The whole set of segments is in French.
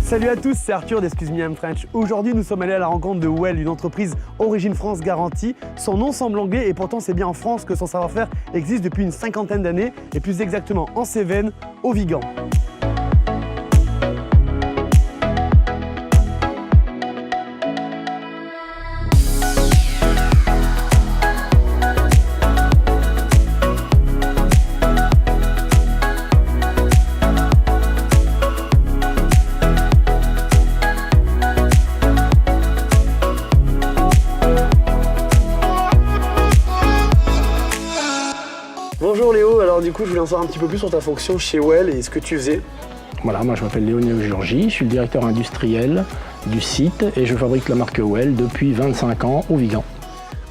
Salut à tous, c'est Arthur d'Excuse Me I'm French. Aujourd'hui, nous sommes allés à la rencontre de Well, une entreprise Origine France garantie. Son nom semble anglais et pourtant c'est bien en France que son savoir-faire existe depuis une cinquantaine d'années et plus exactement en Cévennes, au Vigan. Bonjour Léo, alors du coup je voulais en savoir un petit peu plus sur ta fonction chez Well et ce que tu faisais. Voilà, moi je m'appelle Léo Néo-Georgie, je suis le directeur industriel du site et je fabrique la marque Well depuis 25 ans au Vigan.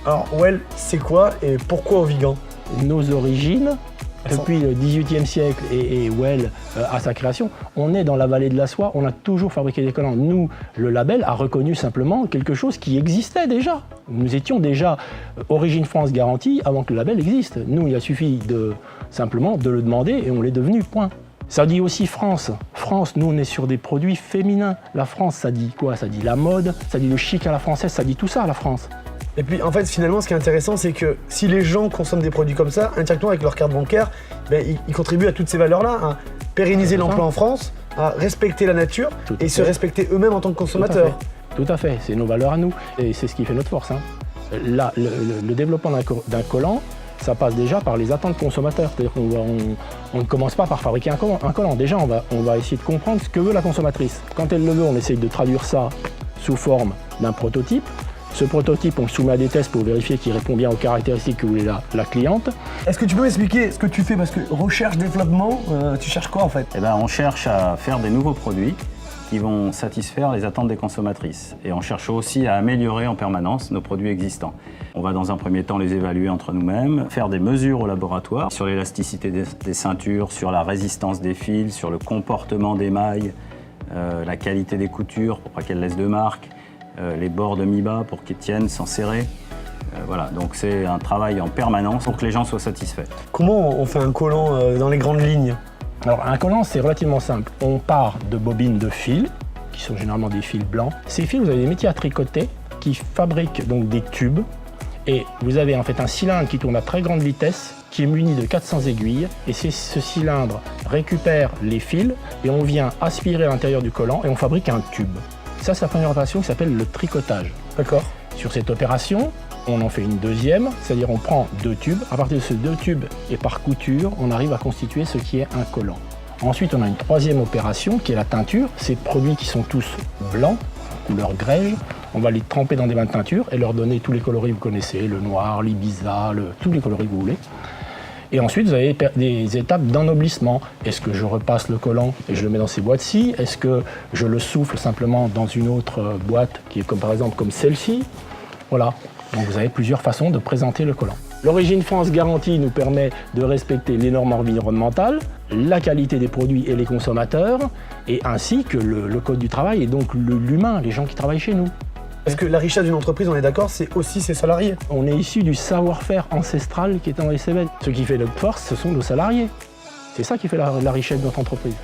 Alors Well, c'est quoi et pourquoi au Vigan? Nos origines, depuis le XVIIIe siècle et Well à sa création, on est dans la vallée de la soie, on a toujours fabriqué des collants. Nous, le label a reconnu simplement quelque chose qui existait déjà. Nous étions déjà Origine France garantie avant que le label existe. Nous, il a suffi simplement de le demander et on l'est devenu, point. Ça dit aussi France. France, nous, on est sur des produits féminins. La France, ça dit quoi? Ça dit la mode, ça dit le chic à la française, ça dit tout ça, la France. Et puis en fait, finalement, ce qui est intéressant, c'est que si les gens consomment des produits comme ça, indirectement avec leur carte bancaire, ils contribuent à toutes ces valeurs-là, à pérenniser l'emploi en France, à respecter la nature et se respecter eux-mêmes en tant que consommateurs. Tout à fait, c'est nos valeurs à nous et c'est ce qui fait notre force. Là, le développement d'un collant, ça passe déjà par les attentes consommateurs. C'est-à-dire qu'on ne commence pas par fabriquer un collant. Déjà, on va essayer de comprendre ce que veut la consommatrice. Quand elle le veut, on essaye de traduire ça sous forme d'un prototype. Ce prototype, on le soumet à des tests pour vérifier qu'il répond bien aux caractéristiques que voulait la cliente. Est-ce que tu peux m'expliquer ce que tu fais? Parce que recherche, développement, tu cherches quoi en fait? On cherche à faire des nouveaux produits qui vont satisfaire les attentes des consommatrices. Et on cherche aussi à améliorer en permanence nos produits existants. On va dans un premier temps les évaluer entre nous-mêmes, faire des mesures au laboratoire sur l'élasticité des ceintures, sur la résistance des fils, sur le comportement des mailles, la qualité des coutures pour pas qu'elles laissent de marque, les bords de mi-bas pour qu'ils tiennent sans serrer. Voilà, donc c'est un travail en permanence pour que les gens soient satisfaits. Comment on fait un collant dans les grandes lignes? Alors un collant, c'est relativement simple. On part de bobines de fils, qui sont généralement des fils blancs. Ces fils, vous avez des métiers à tricoter qui fabriquent donc des tubes. Et vous avez en fait un cylindre qui tourne à très grande vitesse, qui est muni de 400 aiguilles. Et ce cylindre récupère les fils et on vient aspirer à l'intérieur du collant et on fabrique un tube. Ça, c'est la première opération qui s'appelle le tricotage. D'accord. Sur cette opération, on en fait une deuxième, c'est-à-dire on prend 2 tubes. À partir de ces 2 tubes et par couture, on arrive à constituer ce qui est un collant. Ensuite, on a une troisième opération qui est la teinture. Ces produits qui sont tous blancs, couleur grège, on va les tremper dans des bains de teinture et leur donner tous les coloris que vous connaissez, le noir, l'ibiza, tous les coloris que vous voulez. Et ensuite, vous avez des étapes d'ennoblissement. Est-ce que je repasse le collant et je le mets dans ces boîtes-ci? Est-ce que je le souffle simplement dans une autre boîte qui est par exemple comme celle-ci? Voilà. Donc vous avez plusieurs façons de présenter le collant. L'Origine France garantie nous permet de respecter les normes environnementales, la qualité des produits et les consommateurs, et ainsi que le code du travail et donc l'humain, les gens qui travaillent chez nous. Est-ce que la richesse d'une entreprise, on est d'accord, c'est aussi ses salariés? On est issu du savoir-faire ancestral qui est dans les Cévennes. Ce qui fait notre force, ce sont nos salariés. C'est ça qui fait la richesse de notre entreprise.